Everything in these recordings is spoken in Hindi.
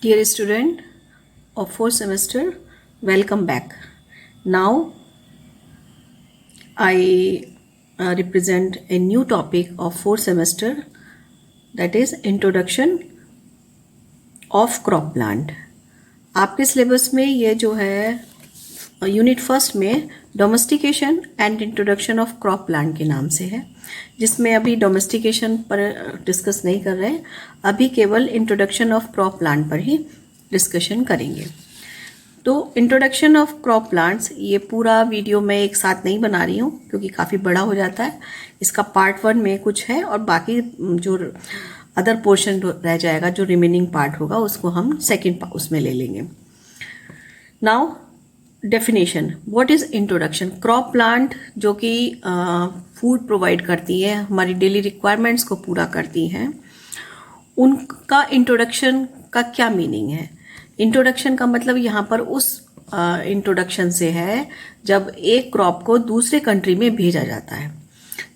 Dear student of fourth semester, welcome back. Now I represent a new topic of fourth semester, that is introduction of crop plant. आपके सिलेबस में ये जो है यूनिट फर्स्ट में domestication and introduction of crop plant के नाम से है, जिसमें अभी डोमेस्टिकेशन पर डिस्कस नहीं कर रहे हैं, अभी केवल इंट्रोडक्शन ऑफ क्रॉप प्लांट पर ही डिस्कशन करेंगे। तो इंट्रोडक्शन ऑफ क्रॉप प्लांट्स ये पूरा वीडियो मैं एक साथ नहीं बना रही हूँ क्योंकि काफ़ी बड़ा हो जाता है। इसका पार्ट 1 में कुछ है और बाकी जो अदर पोर्शन रह जाएगा, जो रिमेनिंग पार्ट होगा, उसको हम सेकेंड उसमें ले लेंगे। Now definition, what is introduction. Crop plant जो कि फूड प्रोवाइड करती है, हमारी डेली रिक्वायरमेंट्स को पूरा करती हैं, उनका इंट्रोडक्शन का क्या मीनिंग है। इंट्रोडक्शन का मतलब यहाँ पर उस इंट्रोडक्शन से है जब एक क्रॉप को दूसरे कंट्री में भेजा जाता है।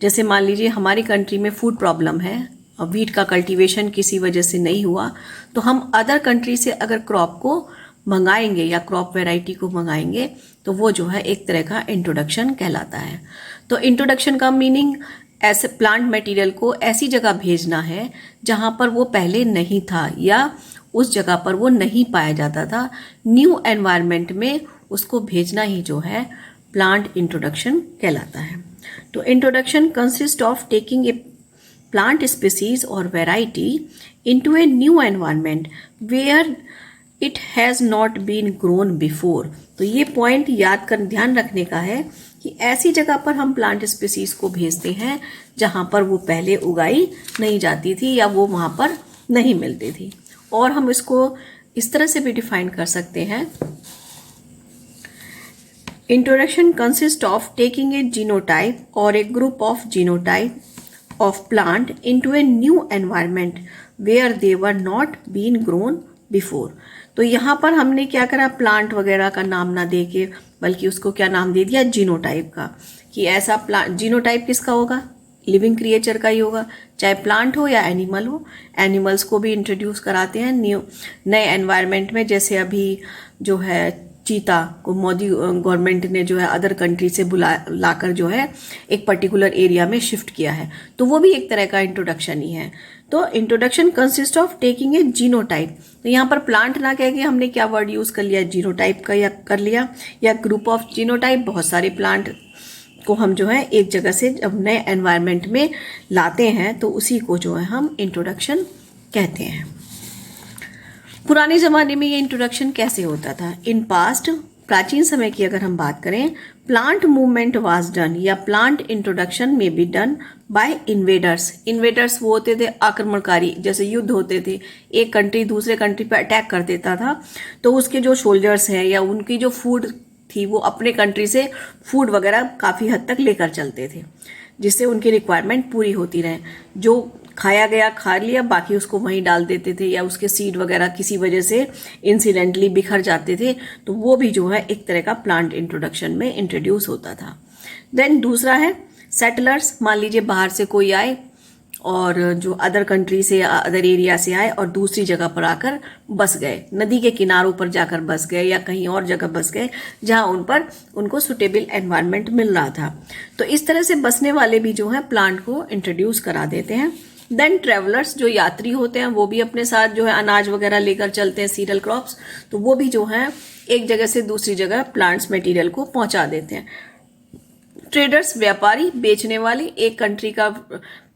जैसे मान लीजिए हमारी कंट्री में फूड प्रॉब्लम है, वीट का कल्टीवेशन किसी वजह से नहीं हुआ, तो हम अदर कंट्री से अगर क्रॉप को मंगाएंगे या क्रॉप वैरायटी को मंगाएंगे तो वो जो है एक तरह का इंट्रोडक्शन कहलाता है। तो इंट्रोडक्शन का मीनिंग ऐसे प्लांट मटेरियल को ऐसी जगह भेजना है जहाँ पर वो पहले नहीं था या उस जगह पर वो नहीं पाया जाता था। न्यू एनवायरनमेंट में उसको भेजना ही जो है प्लांट इंट्रोडक्शन कहलाता है। तो introduction consist of taking a plant species और variety into a new environment where it has not been grown before. तो ये पॉइंट ध्यान रखने का है कि ऐसी जगह पर हम प्लांट स्पीसीज को भेजते हैं जहाँ पर वो पहले उगाई नहीं जाती थी या वो वहाँ पर नहीं मिलती थी। और हम इसको इस तरह से भी डिफाइन कर सकते हैं, introduction consist of taking a genotype और a group of genotype of plant into a new environment where they were not been grown before. तो यहाँ पर हमने क्या करा, प्लांट वगैरह का नाम ना दे के बल्कि उसको क्या नाम दे दिया, जीनोटाइप का, कि ऐसा प्लांट। जीनोटाइप किसका होगा, लिविंग क्रिएचर का ही होगा, चाहे प्लांट हो या एनिमल हो। एनिमल्स को भी इंट्रोड्यूस कराते हैं नए एनवायरनमेंट में। जैसे अभी जो है चीता को मोदी गवर्नमेंट ने जो है अदर कंट्री से लाकर जो है एक पर्टिकुलर एरिया में शिफ्ट किया है, तो वो भी एक तरह का इंट्रोडक्शन ही है। तो introduction consist of taking a genotype. तो यहाँ पर प्लांट ना कह के हमने क्या वर्ड यूज कर लिया, जीनोटाइप का या कर लिया, या ग्रुप ऑफ जीनोटाइप। बहुत सारे प्लांट को हम जो है एक जगह से जब नए एनवायरनमेंट में लाते हैं तो उसी को जो है हम इंट्रोडक्शन कहते हैं। पुराने ज़माने में ये इंट्रोडक्शन कैसे होता था। इन पास्ट, प्राचीन समय की अगर हम बात करें, प्लांट मूवमेंट वाज डन या प्लांट इंट्रोडक्शन में be done by invaders. Invaders वो होते थे आक्रमणकारी, जैसे युद्ध होते थे, एक कंट्री दूसरे कंट्री पर अटैक कर देता था, तो उसके जो सोल्जर्स हैं या उनकी जो फूड थी वो अपने कंट्री से फूड वगैरह काफ़ी हद तक लेकर चलते थे, जिससे उनकी रिक्वायरमेंट पूरी होती रहे। जो खाया गया खा लिया, बाकी उसको वहीं डाल देते थे, या उसके सीड वगैरह किसी वजह से इंसिडेंटली बिखर जाते थे, तो वो भी जो है एक तरह का प्लांट इंट्रोडक्शन में इंट्रोड्यूस होता था। देन दूसरा है सेटलर्स। मान लीजिए बाहर से कोई आए और जो अदर कंट्री से या अदर एरिया से आए और दूसरी जगह पर आकर बस गए, नदी के किनारों पर जाकर बस गए या कहीं और जगह बस गए जहां उनको सुटेबल एनवायरनमेंट मिल रहा था। तो इस तरह से बसने वाले भी जो है प्लांट को इंट्रोड्यूस करा देते हैं। देन ट्रेवलर्स, जो यात्री होते हैं, वो भी अपने साथ जो है अनाज वगैरह लेकर चलते हैं, सीरियल क्रॉप्स, तो वो भी जो है एक जगह से दूसरी जगह प्लांट्स मटेरियल को पहुंचा देते हैं। ट्रेडर्स, व्यापारी, बेचने वाले, एक कंट्री का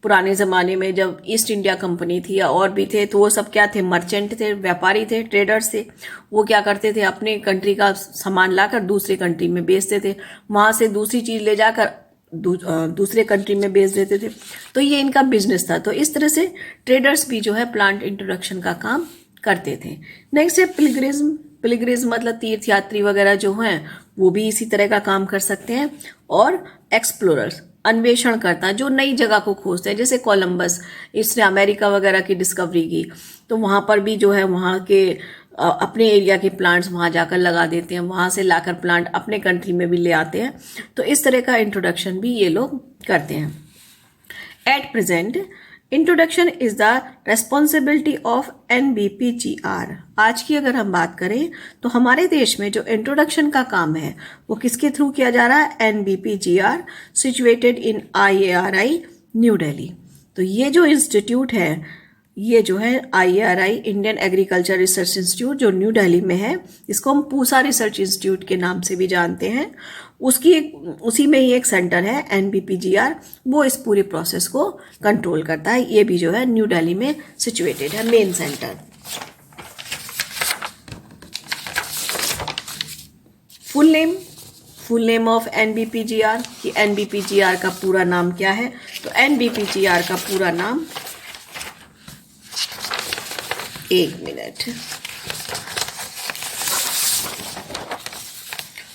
पुराने ज़माने में जब ईस्ट इंडिया कंपनी थी या और भी थे, तो वो सब क्या थे, मर्चेंट थे, व्यापारी थे, ट्रेडर्स थे। वो क्या करते थे, अपने कंट्री का सामान लाकर दूसरे कंट्री में बेचते थे, वहाँ से दूसरी चीज़ ले जाकर दूसरे कंट्री में बेच देते थे। तो ये इनका बिजनेस था। तो इस तरह से ट्रेडर्स भी जो है प्लांट इंट्रोडक्शन का काम करते थे। नेक्स्ट है पिलग्रिज्म। पिलग्रिज्म मतलब तीर्थयात्री वगैरह जो हैं वो भी इसी तरह का काम कर सकते हैं। और एक्सप्लोरर्स, अन्वेषण करता, जो नई जगह को खोजते हैं, जैसे कोलंबस, इसने अमेरिका वगैरह की डिस्कवरी की, तो वहाँ पर भी जो है वहाँ के अपने एरिया के प्लांट्स वहाँ जाकर लगा देते हैं, वहाँ से लाकर प्लांट अपने कंट्री में भी ले आते हैं। तो इस तरह का इंट्रोडक्शन भी ये लोग करते हैं। At present introduction is the responsibility of NBPGR। आज की अगर हम बात करें तो हमारे देश में जो इंट्रोडक्शन का काम है वो किसके थ्रू किया जा रहा है? NBPGR, situated in IARI new Delhi. तो ये जो इंस्टीट्यूट है, ये जो है IARI, Indian agriculture research institute, जो न्यू दिल्ली में है, इसको हम पूसा रिसर्च इंस्टीट्यूट के नाम से भी जानते हैं, उसी में ही एक सेंटर है NBPGR, वो इस पूरे प्रोसेस को कंट्रोल करता है। ये भी जो है न्यू दिल्ली में सिचुएटेड है, main centre. Full name of NBPGR, कि NBPGR का पूरा नाम क्या है? तो NBPGR का पूरा नाम, एक मिनट,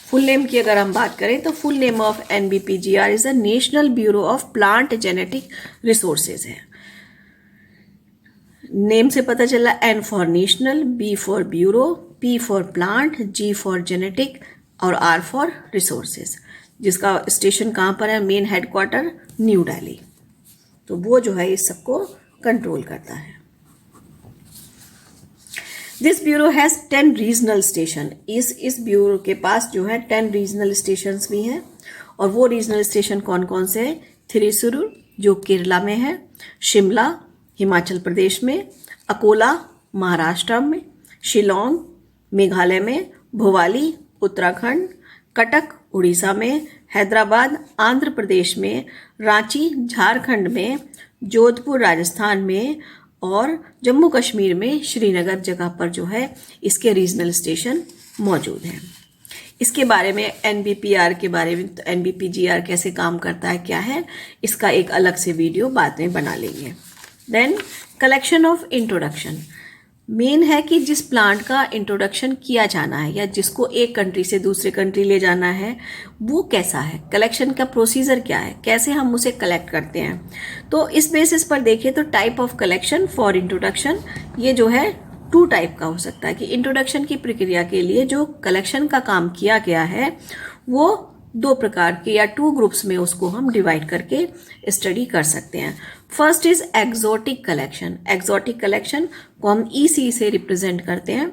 फुल नेम की अगर हम बात करें तो full name of NBPGR is the national bureau of plant genetic resources है। नेम से पता चला, N for national, B for bureau, P for plant, G for genetic और R फॉर रिसोर्सेज, जिसका स्टेशन कहाँ पर है? Main headquarter new Delhi. तो वो जो है इस सबको कंट्रोल करता है। This bureau has 10 regional station. इस ब्यूरो के पास जो है 10 रीजनल स्टेशन भी हैं। और वो रीजनल स्टेशन कौन कौन से हैं? थ्रिसुर जो केरला में है, शिमला हिमाचल प्रदेश में, अकोला महाराष्ट्र में, शिलोंग मेघालय में, भोपाली उत्तराखंड, कटक उड़ीसा में, हैदराबाद आंध्र प्रदेश में, रांची झारखंड में, जोधपुर राजस्थान में और जम्मू कश्मीर में श्रीनगर जगह पर जो है इसके रीजनल स्टेशन मौजूद हैं। इसके बारे में NBPR के बारे में, तो NBPGR कैसे काम करता है, क्या है, इसका एक अलग से वीडियो बाद में बना लेंगे। Then collection of introduction, main है कि जिस प्लांट का इंट्रोडक्शन किया जाना है या जिसको एक कंट्री से दूसरे कंट्री ले जाना है वो कैसा है, कलेक्शन का प्रोसीजर क्या है, कैसे हम उसे कलेक्ट करते हैं। तो इस बेसिस पर देखें तो type of collection for introduction, ये जो है 2 टाइप का हो सकता है कि इंट्रोडक्शन की प्रक्रिया के लिए जो कलेक्शन का काम किया गया है वो 2 प्रकार के या 2 ग्रुप्स में उसको हम डिवाइड करके स्टडी कर सकते हैं। First is exotic collection. Exotic collection को हम EC से रिप्रेजेंट करते हैं,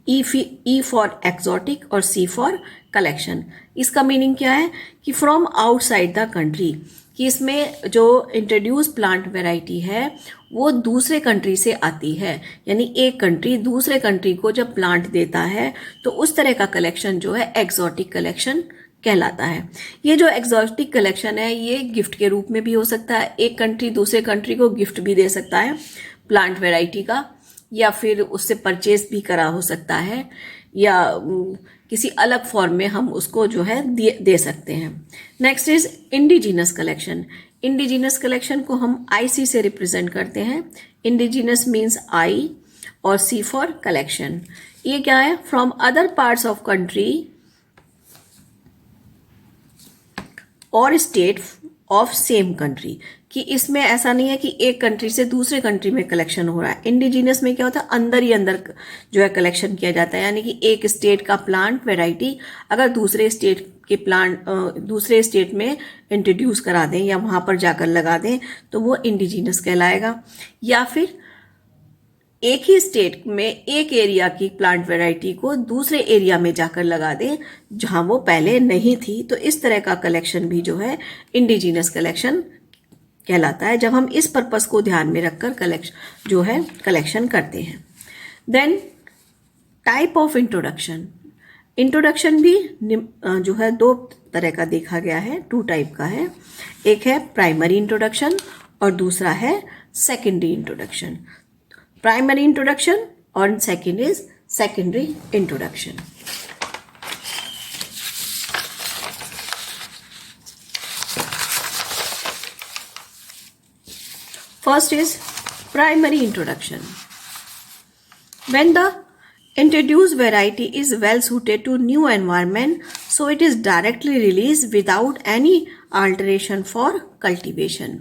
E फॉर एक्सोटिक और C फॉर कलेक्शन। इसका मीनिंग क्या है कि फ्रॉम आउटसाइड द कंट्री, कि इसमें जो इंट्रोड्यूस प्लांट वेराइटी है वो दूसरे कंट्री से आती है, यानी एक कंट्री दूसरे कंट्री को जब प्लांट देता है तो उस तरह का कलेक्शन जो है एक्सोटिक कलेक्शन कहलाता है। ये जो एक्सोटिक कलेक्शन है ये गिफ्ट के रूप में भी हो सकता है, एक कंट्री दूसरे कंट्री को गिफ्ट भी दे सकता है प्लांट वैरायटी का, या फिर उससे परचेज भी करा हो सकता है, या किसी अलग फॉर्म में हम उसको जो है दे सकते हैं। Next is indigenous collection. Indigenous collection को हम IC से रिप्रेजेंट करते हैं। इंडिजिनस मीन्स I और C फॉर कलेक्शन। ये क्या है? From other parts of country और स्टेट ऑफ सेम कंट्री, कि इसमें ऐसा नहीं है कि एक कंट्री से दूसरे कंट्री में कलेक्शन हो रहा है। इंडिजिनस में क्या होता है? अंदर ही अंदर जो है कलेक्शन किया जाता है, यानी कि एक स्टेट का प्लांट वैरायटी अगर दूसरे स्टेट के प्लांट दूसरे स्टेट में इंट्रोड्यूस करा दें या वहाँ पर जाकर लगा दें तो वो इंडिजिनस कहलाएगा। या फिर एक ही स्टेट में एक एरिया की प्लांट वैरायटी को दूसरे एरिया में जाकर लगा दें जहां वो पहले नहीं थी, तो इस तरह का कलेक्शन भी जो है इंडिजिनस कलेक्शन कहलाता है, जब हम इस पर्पस को ध्यान में रखकर कलेक्शन करते हैं। Then type of introduction. Introduction भी जो है 2 तरह का देखा गया है, 2 टाइप का है। एक है प्राइमरी इंट्रोडक्शन और दूसरा है सेकेंडरी इंट्रोडक्शन। प्राइमरी इंट्रोडक्शन और second is secondary introduction. First is primary introduction. When the introduced variety is well suited to new environment, so it is directly released without any alteration for cultivation.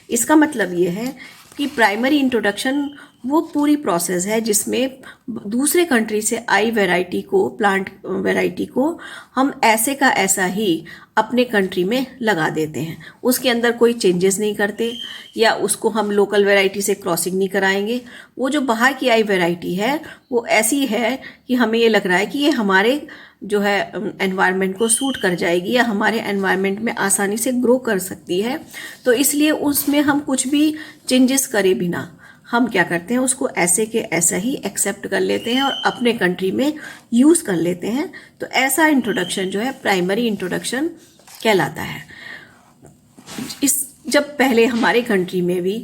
इसका मतलब ये है कि प्राइमरी इंट्रोडक्शन वो पूरी प्रोसेस है जिसमें दूसरे कंट्री से आई वैरायटी को, प्लांट वैरायटी को हम ऐसे का ऐसा ही अपने कंट्री में लगा देते हैं। उसके अंदर कोई चेंजेस नहीं करते या उसको हम लोकल वैरायटी से क्रॉसिंग नहीं कराएंगे। वो जो बाहर की आई वैरायटी है वो ऐसी है कि हमें ये लग रहा है कि ये हमारे जो है एनवायरनमेंट को सूट कर जाएगी या हमारे एनवायरनमेंट में आसानी से ग्रो कर सकती है, तो इसलिए उसमें हम कुछ भी चेंजेस करे बिना हम क्या करते हैं, उसको ऐसे के ऐसा ही एक्सेप्ट कर लेते हैं और अपने कंट्री में यूज़ कर लेते हैं। तो ऐसा इंट्रोडक्शन जो है प्राइमरी इंट्रोडक्शन कहलाता है। जब पहले हमारे कंट्री में भी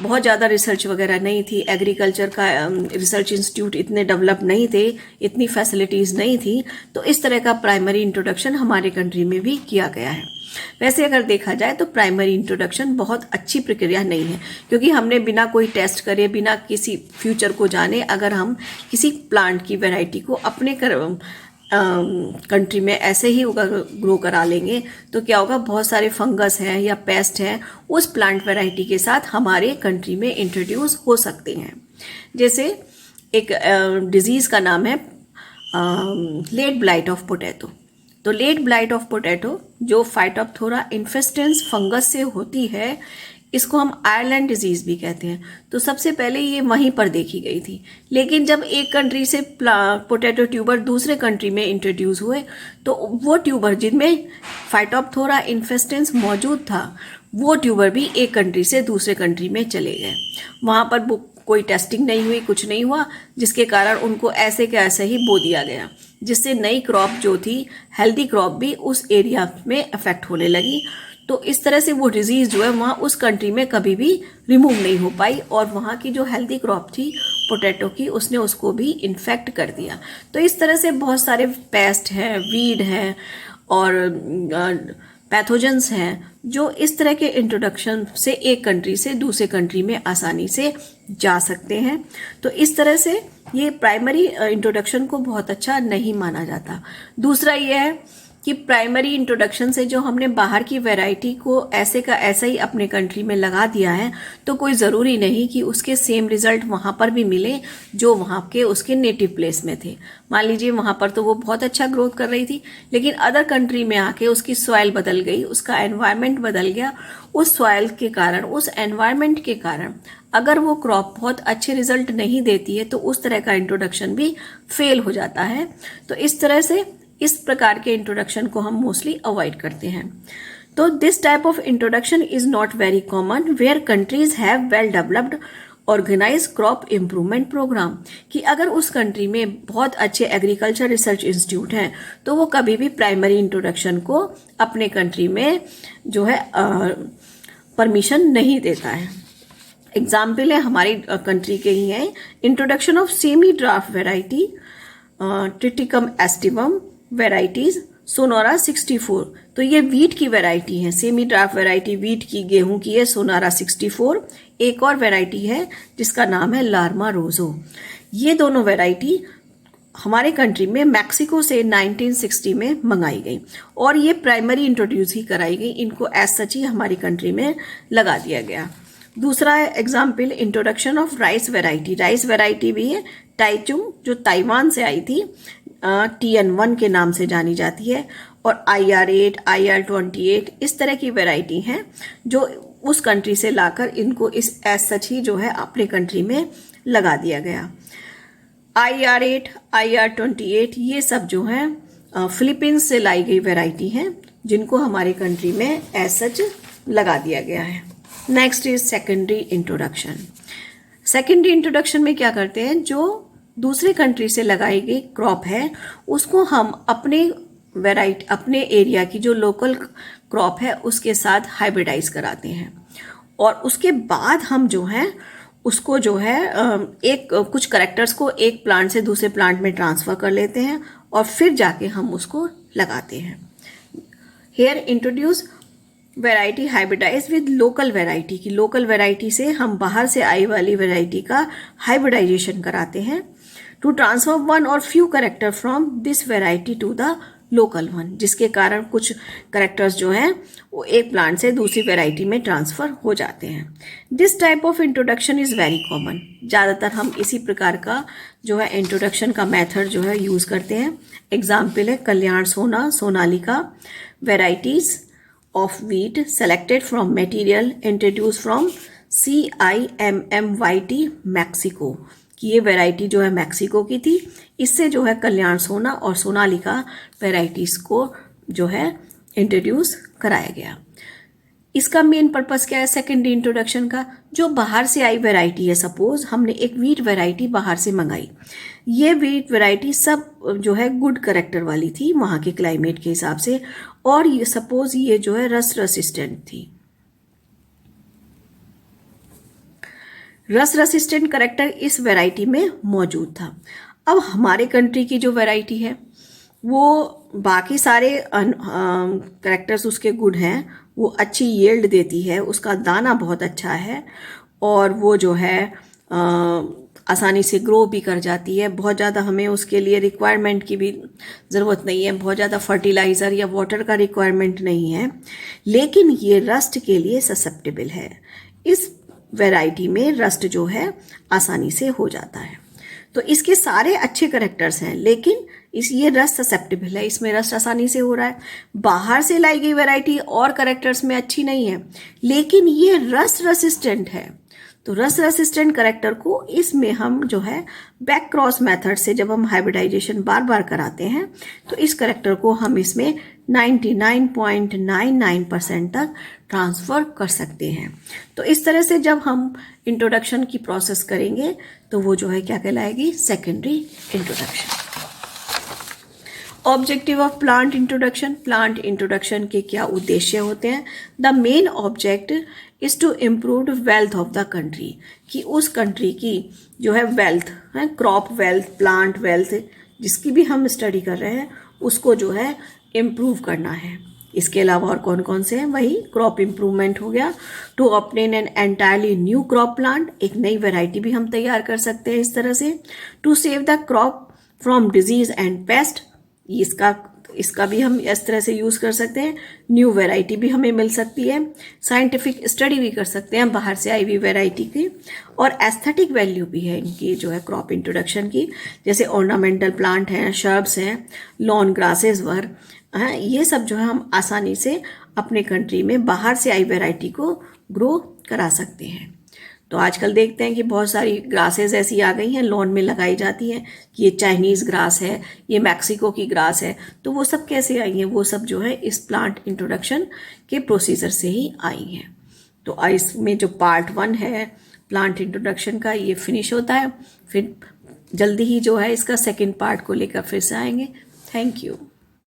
बहुत ज़्यादा रिसर्च वगैरह नहीं थी, एग्रीकल्चर का रिसर्च इंस्टीट्यूट इतने डेवलप नहीं थे, इतनी फैसिलिटीज़ नहीं थी, तो इस तरह का प्राइमरी इंट्रोडक्शन हमारे कंट्री में भी किया गया है। वैसे अगर देखा जाए तो प्राइमरी इंट्रोडक्शन बहुत अच्छी प्रक्रिया नहीं है, क्योंकि हमने बिना कोई टेस्ट करे, बिना किसी फ्यूचर को जाने अगर हम किसी प्लांट की वैरायटी को अपने कंट्री में ऐसे ही ग्रो करा लेंगे तो क्या होगा, बहुत सारे फंगस हैं या पेस्ट हैं उस प्लांट वैरायटी के साथ हमारे कंट्री में इंट्रोड्यूस हो सकते हैं। जैसे एक डिजीज़ का नाम है लेट ब्लाइट ऑफ पोटैटो। तो लेट ब्लाइट ऑफ पोटैटो जो फाइटोप्थोरा इन्फेस्टेंस फंगस से होती है, इसको हम आयरलैंड डिजीज़ भी कहते हैं। तो सबसे पहले ये वहीं पर देखी गई थी, लेकिन जब एक कंट्री से पोटैटो ट्यूबर दूसरे कंट्री में इंट्रोड्यूस हुए तो वो ट्यूबर जिनमें फाइटोप्थोरा इन्फेस्टेंस मौजूद था, वो ट्यूबर भी एक कंट्री से दूसरे कंट्री में चले गए। वहाँ पर कोई टेस्टिंग नहीं हुई, कुछ नहीं हुआ, जिसके कारण उनको ऐसे के ऐसे ही बो दिया गया, जिससे नई क्रॉप जो थी, हेल्दी क्रॉप भी उस एरिया में अफेक्ट होने लगी। तो इस तरह से वो डिजीज़ जो है वहाँ उस कंट्री में कभी भी रिमूव नहीं हो पाई और वहाँ की जो हेल्दी क्रॉप थी पोटैटो की, उसने उसको भी इन्फेक्ट कर दिया। तो इस तरह से बहुत सारे पेस्ट हैं, वीड हैं और पैथोजेंस हैं जो इस तरह के इंट्रोडक्शन से एक कंट्री से दूसरे कंट्री में आसानी से जा सकते हैं। तो इस तरह से ये प्राइमरी इंट्रोडक्शन को बहुत अच्छा नहीं माना जाता। दूसरा ये है कि प्राइमरी इंट्रोडक्शन से जो हमने बाहर की वैरायटी को ऐसे का ऐसा ही अपने कंट्री में लगा दिया है, तो कोई ज़रूरी नहीं कि उसके सेम रिजल्ट वहाँ पर भी मिले जो वहाँ के उसके नेटिव प्लेस में थे। मान लीजिए वहाँ पर तो वो बहुत अच्छा ग्रोथ कर रही थी, लेकिन अदर कंट्री में आके उसकी सॉइल बदल गई, उसका एनवायरनमेंट बदल गया। उस सॉइल के कारण, उस एनवायरनमेंट के कारण अगर वो क्रॉप बहुत अच्छे रिजल्ट नहीं देती है तो उस तरह का इंट्रोडक्शन भी फेल हो जाता है। तो इस तरह से इस प्रकार के इंट्रोडक्शन को हम मोस्टली अवॉइड करते हैं। तो this type of introduction is not very common where countries have well developed organise crop improvement programme, कि अगर उस कंट्री में बहुत अच्छे एग्रीकल्चर रिसर्च इंस्टीट्यूट हैं तो वो कभी भी प्राइमरी इंट्रोडक्शन को अपने कंट्री में जो है परमिशन नहीं देता है। एग्जाम्पल है हमारी कंट्री के ही हैं, introduction of semi dwarf variety Triticum aestivum varieties Sonora 64। तो ये वीट की वैरायटी है, सेमी ड्राफ्ट वैरायटी वीट की, गेहूं की है, सोनारा 64। एक और वैरायटी है जिसका नाम है लार्मा रोजो। ये दोनों वैरायटी हमारे कंट्री में मैक्सिको से 1960 में मंगाई गई और ये प्राइमरी इंट्रोड्यूस ही कराई गई, इनको एज सच ही हमारी कंट्री में लगा दिया गया। दूसरा example introduction of rice variety. Rice variety भी है टाइचुंग, जो ताइवान से आई थी, TN1 के नाम से जानी जाती है, और IR8, IR28 इस तरह की वैरायटी हैं जो उस कंट्री से लाकर इनको इस एज सच ही जो है अपने कंट्री में लगा दिया गया। IR8, IR28 ये सब जो हैं फिलीपींस से लाई गई वैरायटी हैं जिनको हमारे कंट्री में एज सच लगा दिया गया है। Next is secondary introduction. Secondary introduction में क्या करते हैं, जो दूसरे कंट्री से लगाई गई क्रॉप है उसको हम अपने वैरायटी, अपने एरिया की जो लोकल क्रॉप है उसके साथ हाइब्रिडाइज कराते हैं और उसके बाद हम जो है उसको जो है एक कुछ कैरेक्टर्स को एक प्लांट से दूसरे प्लांट में ट्रांसफर कर लेते हैं और फिर जाके हम उसको लगाते हैं। Here introduce variety hybridise with local variety, की लोकल वैरायटी से हम बाहर से आई वाली वैरायटी का हाइब्रिडाइजेशन कराते हैं टू ट्रांसफर वन और few character from this variety to the local one, जिसके कारण कुछ करेक्टर्स जो हैं वो एक प्लांट से दूसरी वेराइटी में ट्रांसफ़र हो जाते हैं। This type of introduction is very common. ज़्यादातर हम इसी प्रकार का जो है इंट्रोडक्शन का मेथड जो है यूज़ करते हैं। एग्जाम्पल है कल्याण सोना, Sonalika varieties of wheat selected from material introduced from CIMMYT Mexico, कि ये वैरायटी जो है मैक्सिको की थी। इससे जो है कल्याण सोना और सोनालिका वैराइटीज़ को जो है इंट्रोड्यूस कराया गया। इसका मेन पर्पस क्या है सेकेंडरी इंट्रोडक्शन का? जो बाहर से आई वैरायटी है, सपोज हमने एक वीट वैरायटी बाहर से मंगाई, ये वीट वैरायटी सब जो है गुड करेक्टर वाली थी वहाँ के क्लाइमेट के हिसाब से, और ये सपोज ये जो है रस्ट रेसिस्टेंट थी। रस्ट रेसिस्टेंट करेक्टर इस वैरायटी में मौजूद था। अब हमारे कंट्री की जो वैरायटी है वो बाकी सारे करेक्टर्स उसके गुड हैं, वो अच्छी यील्ड देती है, उसका दाना बहुत अच्छा है, और वो जो है आसानी से ग्रो भी कर जाती है। बहुत ज़्यादा हमें उसके लिए रिक्वायरमेंट की भी ज़रूरत नहीं है, बहुत ज़्यादा फर्टिलाइज़र या वाटर का रिक्वायरमेंट नहीं है, लेकिन ये रस्ट के लिए ससेप्टेबल है। इस वैरायटी में रस्ट जो है आसानी से हो जाता है। तो इसके सारे अच्छे करेक्टर्स हैं, लेकिन ये रस्ट ससेप्टेबल है, इसमें रस्ट आसानी से हो रहा है। बाहर से लाई गई वैरायटी और करेक्टर्स में अच्छी नहीं है, लेकिन ये रस्ट रेसिस्टेंट है। तो रस्ट रेसिस्टेंट करेक्टर को इसमें हम जो है बैक क्रॉस मेथड से जब हम हाइब्रिडाइजेशन बार बार कराते हैं तो इस करेक्टर को हम इसमें 99.99% तक ट्रांसफ़र कर सकते हैं। तो इस तरह से जब हम इंट्रोडक्शन की प्रोसेस करेंगे तो वो जो है क्या कहलाएगी? Secondary introduction. Objective of plant introduction. Plant introduction के क्या उद्देश्य होते हैं? The main object is to improve wealth of the country, कि उस कंट्री की जो है वेल्थ है, क्रॉप वेल्थ, प्लांट वेल्थ, जिसकी भी हम स्टडी कर रहे हैं उसको जो है इम्प्रूव करना है। इसके अलावा और कौन कौन से हैं? वही क्रॉप इम्प्रूवमेंट हो गया। To obtain an entirely new crop plant, एक नई वैरायटी भी हम तैयार कर सकते हैं इस तरह से। To save the crop from disease and pest, इसका भी हम इस तरह से यूज़ कर सकते हैं। न्यू वैरायटी भी हमें मिल सकती है। साइंटिफिक स्टडी भी कर सकते हैं बाहर से आई हुई वैरायटी की, और एस्थेटिक वैल्यू भी है इनकी जो है क्रॉप इंट्रोडक्शन की, जैसे ऑर्नामेंटल प्लांट हैं, शर्ब्स हैं, लॉन ग्रासेस वर हैं, ये सब जो है हम आसानी से अपने कंट्री में बाहर से आई वैरायटी को ग्रो करा सकते हैं। तो आजकल देखते हैं कि बहुत सारी ग्रासेस ऐसी आ गई हैं, लॉन में लगाई जाती हैं, कि ये चाइनीज़ ग्रास है, ये मैक्सिको की ग्रास है। तो वो सब कैसे आई हैं? वो सब जो है इस प्लांट इंट्रोडक्शन के प्रोसीजर से ही आई हैं। तो इसमें जो पार्ट 1 है प्लांट इंट्रोडक्शन का ये फिनिश होता है, फिर जल्दी ही जो है इसका सेकेंड पार्ट को लेकर फिर से आएंगे। Thank you.